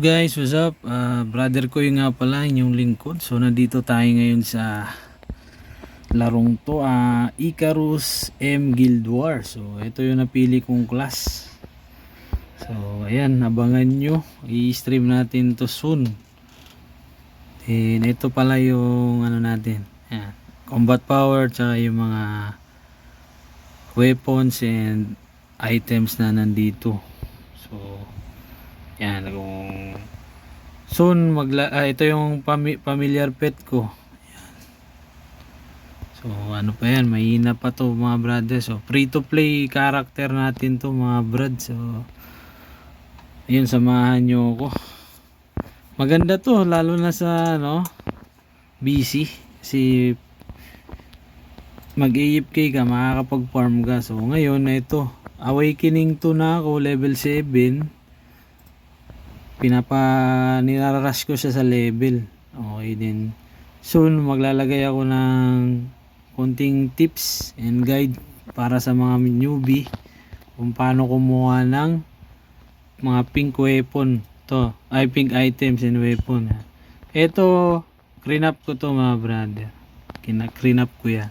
Guys, what's up? Brother ko yung nga pala, inyong lingkod. So nandito tayo ngayon sa larong to, Icarus M Guild War. So ito yung napili kong class. So ayan, abangan nyo. I-stream natin to soon. And ito pala yung ano natin. Ayan, combat power tsaka yung mga weapons and items na nandito. So yan, kung soon ito yung familiar pet ko. Yan. So ano pa yan, mahina pa to mga brad. So free to play character natin to mga brad. So ayun, samahan nyo ko. Maganda to lalo na sa busy. Kasi mag-AFK ka, makakapag farm ka. So ngayon na ito, awakening 2 na ako, level 7. Nirarush ko siya sa level. Okay din. Soon maglalagay ako ng konting tips and guide para sa mga newbie kung paano kumuha ng mga pink weapon to, ay pink items and weapon. Ito, clean up ko to mga brother. Clean up ko yan.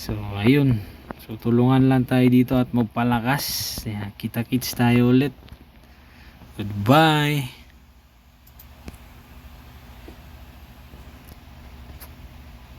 So ayun. So tulungan lang tayo dito at magpalakas. Kita-kits tayo ulit. Goodbye.